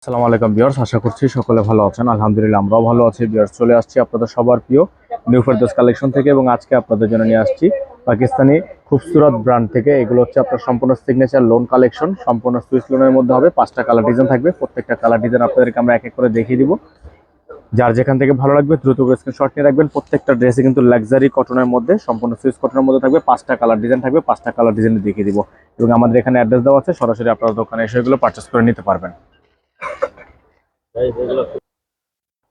আসসালামু আলাইকুম ভিউয়ার্স, আশা করছি সকলে ভালো আছেন। আলহামদুলিল্লাহ আমরাও ভালো আছি। ভিউয়ার্স, চলে আসছি আপনাদের সবার প্রিয় নিউ ফেরদৌস কালেকশন থেকে এবং আজকে আপনাদের জন্য নিয়ে আসছি পাকিস্তানি খুবসুরত ব্র্যান্ড থেকে। এগুলো হচ্ছে আপনার সম্পূর্ণ সিগনেচার লোন কালেকশন, সম্পূর্ণ সুইস লোনের মধ্যে হবে। 5টা কালার ডিজাইন থাকবে, প্রত্যেকটা কালার ডিজাইন আপনাদেরকে আমরা এক এক করে দেখিয়ে দিব। যার যেখান থেকে ভালো লাগবে দ্রুত করে স্ক্রিনশট নিয়ে রাখবেন। প্রত্যেকটা ড্রেসে কিন্তু লাক্সারি কটনের মধ্যে, সম্পূর্ণ সুইস কটনের মধ্যে থাকবে। 5টা কালার ডিজাইন থাকবে, 5টা কালার ডিজাইন দেখিয়ে দিব এবং আমাদের এখানে অ্যাড্রেস দেওয়া আছে, সরাসরি আপনার দোকানে এসে এগুলো পারচেস করে নিতে পারবেন।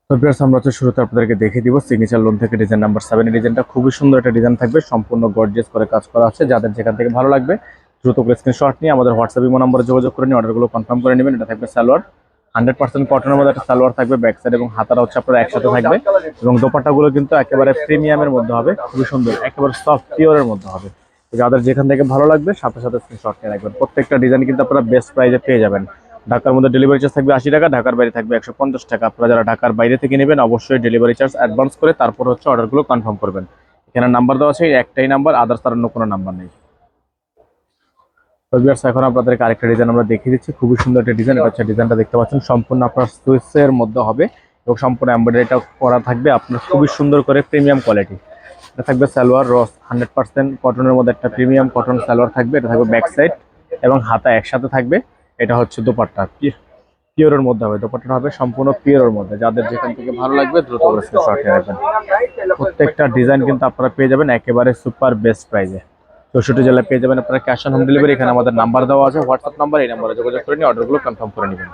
তো ভিউয়ার্স, আমরা হচ্ছে শুরুতে আপনাদেরকে দেখিয়ে দিব সিগনেচার লোন থেকে ডিজাইন নাম্বার 7 এর ডিজাইনটা খুবই সুন্দর একটা ডিজাইন থাকবে, সম্পূর্ণ গর্জিয়াস করে কাজ করা আছে। যাদের যেখান থেকে ভালো লাগবে দ্রুত করে স্ক্রিনশট নিয়ে আমাদের হোয়াটসঅ্যাপ ইমো নম্বরে যোগাযোগ করে নিয়ে অর্ডারগুলো কনফার্ম করে নেবেন। এটা থাকবে সালোয়ার 100% কটনের মধ্যে একটা সালোয়ার থাকবে, ব্যাক সাইড এবং হাতাটা হচ্ছে আপনার একসাথে থাকবে এবং দোপাট্টাগুলো কিন্তু একেবারে প্রিমিয়ামের মধ্যে হবে, খুবই সুন্দর, একেবারে সফট পিওরের মধ্যে হবে। তো যাদের যেখান থেকে ভালো লাগবে সাথে সাথে স্ক্রিনশট নিয়ে রাখবেন। প্রত্যেকটা ডিজাইন কিন্তু আপনারা বেস্ট প্রাইসে পেয়ে যাবেন। ঢাকার মধ্যে ডেলিভারি চার্জ থাকবে 80 টাকা, ঢাকার বাইরে থাকবে 150 টাকা। আপনারা যারা ঢাকার বাইরে থেকে নেবেন অবশ্যই ডেলিভারি চার্জ অ্যাডভান্স করে তারপর হচ্ছে অর্ডারগুলো কনফার্ম করবেন। এখানে নাম্বার দেওয়া আছে, একটাই নাম্বার, আদার্স তার অন্য কোনো নাম্বার নেই। তো ভিউয়ার্স, এখন আপনাদেরকে আরেকটা ডিজাইন আমরা দেখিয়ে দিচ্ছি, খুবই সুন্দর একটা ডিজাইন। এটা হচ্ছে ডিজাইনটা দেখতে পাচ্ছেন, সম্পূর্ণ আপনার সুইসের মধ্যে হবে এবং সম্পূর্ণ এমব্রয়ডারিটা করা থাকবে আপনার খুবই সুন্দর করে, প্রিমিয়াম কোয়ালিটি। এটা থাকবে সালোয়ার 100% কটনের মধ্যে একটা প্রিমিয়াম কটন সালোয়ার থাকবে। এটা থাকবে ব্যাক সাইড এবং হাতা একসাথে থাকবে। এটা হচ্ছে দোপাট্টা, পিওরের মধ্যে হবে, দোপাট্টাটা হবে সম্পূর্ণ পিওরের মধ্যে। যাদের যেখান থেকে ভালো লাগবে দ্রুত করে স্ক্রিনশট নিয়ে রাখবেন। প্রত্যেকটা ডিজাইন কিন্তু আপনারা পেয়ে যাবেন একেবারে সুপার বেস্ট প্রাইসে। 64 জেলায় পেয়ে যাবেন আপনারা ক্যাশ অন হোম ডেলিভারি। এখানে আমাদের নাম্বার দেওয়া আছে, হোয়াটসঅ্যাপ নাম্বার, এই নাম্বারে যোগাযোগ করে নিয়ে অর্ডারগুলো কনফার্ম করে নেবেন।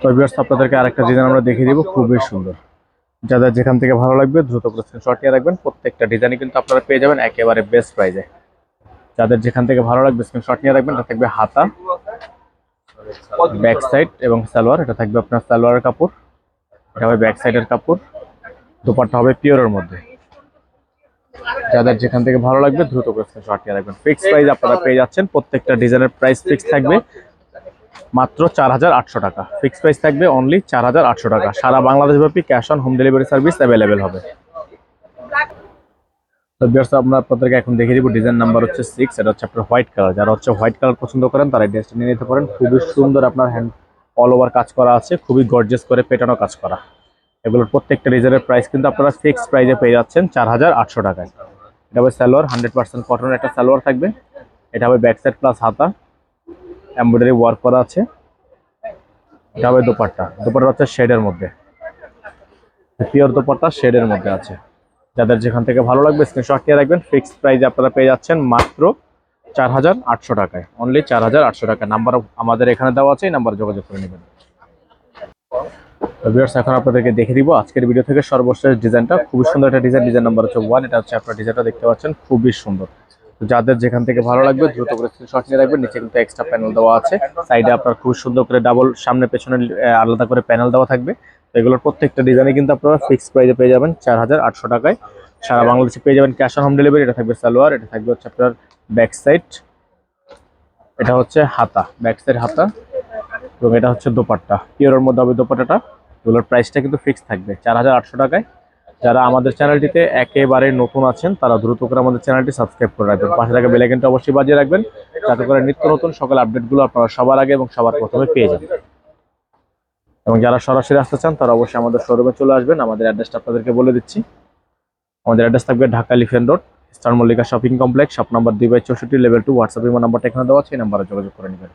তো ভিউয়ার্স, আপনাদেরকে আরেকটা ডিজাইন আমরা দেখিয়ে দিব, খুবই সুন্দর। যাদের যেখান থেকে ভালো লাগবে দ্রুত করে স্ক্রিনশট নিয়ে রাখবেন। প্রত্যেকটা ডিজাইনই কিন্তু আপনারা পেয়ে যাবেন একেবারে বেস্ট প্রাইসে। যাদের যেখান থেকে ভালো লাগবে স্ক্রিনশট নিয়ে রাখবেন। এটা থাকবে হাতা, ব্যাক সাইড এবং সালোয়ার। এটা থাকবে আপনার সালোয়ারের কাপড়, এটা হবে ব্যাক সাইডের কাপড়, দোপাট্টা হবে পিওরের মধ্যে। যাদের যেখান থেকে ভালো লাগবে দ্রুত করে স্ক্রিনশট নিয়ে রাখবেন। ফিক্স প্রাইস আপনারা পেয়ে যাচ্ছেন, প্রত্যেকটা ডিজাইনের প্রাইস ফিক্স থাকবে মাত্র 4800 টাকা। ফিক্স প্রাইস থাকবে অনলি 4800 টাকা। সারা বাংলাদেশ ব্যাপী cash on home delivery service available হবে। তো ভিউয়ার্স, আমরা আপনাদেরকে এখন দেখিয়ে দিব ডিজাইন নাম্বার হচ্ছে 6। এটা হচ্ছে আপনার হোয়াইট কালার। যারা হচ্ছে হোয়াইট কালার পছন্দ করেন তারা এই ড্রেসটা নিয়ে নিতে পারেন। খুবই সুন্দর, আপনার হ্যান্ড অল ওভার কাজ করা আছে, খুবই গর্জিয়াস করে পেটানো কাজ করা। এগুলোর প্রত্যেকটা ডিজাইনের প্রাইস কিন্তু আপনারা ফিক্স প্রাইসে পেয়ে যাচ্ছেন 4800 টাকায়। এটা হবে সালোয়ার, 100% কটনের একটা সালোয়ার থাকবে। এটা হবে ব্যাক সাইড প্লাস হাতা, এমব্রয়ডারি ওয়ার্ক করা আছে। এটা হবে দোপাট্টা, দোপাট্টা হচ্ছে শেডের মধ্যে, পিওর দোপাট্টা শেডের মধ্যে আছে। যাদের যেখান থেকে ভালো লাগবে স্ক্রিনশট নিয়ে রাখবেন। ফিক্সড প্রাইসে আপনারা পেয়ে যাচ্ছেন মাত্র 4800 টাকায়, অনলি 4800 টাকা। নাম্বার আমাদের এখানে দেওয়া আছে, এই নাম্বারে যোগাযোগ করে নেবেন। ভিউয়ার্স, এখন আপনাদেরকে দেখে দিব আজকের ভিডিও থেকে সর্বশেষ ডিজাইনটা, খুবই সুন্দর একটা ডিজাইন। ডিজাইন নাম্বার হচ্ছে 1। এটা হচ্ছে আপনার ডিজাইনটা দেখতে পাচ্ছেন, খুবই সুন্দর। তো যাদের যেখান থেকে ভালো লাগবে দ্রুত করে স্ক্রিনশট নিয়ে রাখবেন। নিচে কিন্তু এক্সট্রা প্যানেল দেওয়া আছে, সাইডে আপনার খুব সুন্দর করে ডাবল, সামনে পেছনে আলাদা করে প্যানেল দেওয়া থাকবে। তো এগুলোর প্রত্যেকটা ডিজাইনে কিন্তু আপনারা ফিক্সড প্রাইসে পেয়ে যাবেন 4800 টাকায়। সারা বাংলাদেশে পেয়ে যাবেন ক্যাশ অন হোম ডেলিভারি। এটা থাকবে সালোয়ার, এটা থাকবে হচ্ছে আপনার ব্যাক সাইড, এটা হচ্ছে হাতা, ব্যাক সাইড হাতা এবং এটা হচ্ছে দোপাট্টা, পিওরের মধ্যে হবে দোপাট্টাটা। এগুলোর প্রাইসটা কিন্তু ফিক্স থাকবে 4800 টাকায়। যারা আমাদের চ্যানেলটিতে একেবারে নতুন আছেন তারা দ্রুত করে আমাদের চ্যানেলটি সাবস্ক্রাইব করে রাখবেন, পাশে থাকা বেল আইকনটা অবশ্যই বাজিয়ে রাখবেন, যাতে করে নিত্য নতুন সকল আপডেটগুলো আপনারা সবার আগে এবং সবার প্রথমে পেয়ে যাবেন। এবং যারা সরাসরি আসতে চান তারা অবশ্যই আমাদের শোরুমে চলে আসবেন। আমাদের অ্যাড্রেসটা আপনাদেরকে বলে দিচ্ছি। আমাদের অ্যাড্রেস থাকবে Dhaka elephant road, star Mallika shopping complex, shop number 2/64, level 2। WhatsApp নাম্বারটা এখানে দেওয়া আছে, এই নাম্বারে যোগাযোগ করে নেবেন।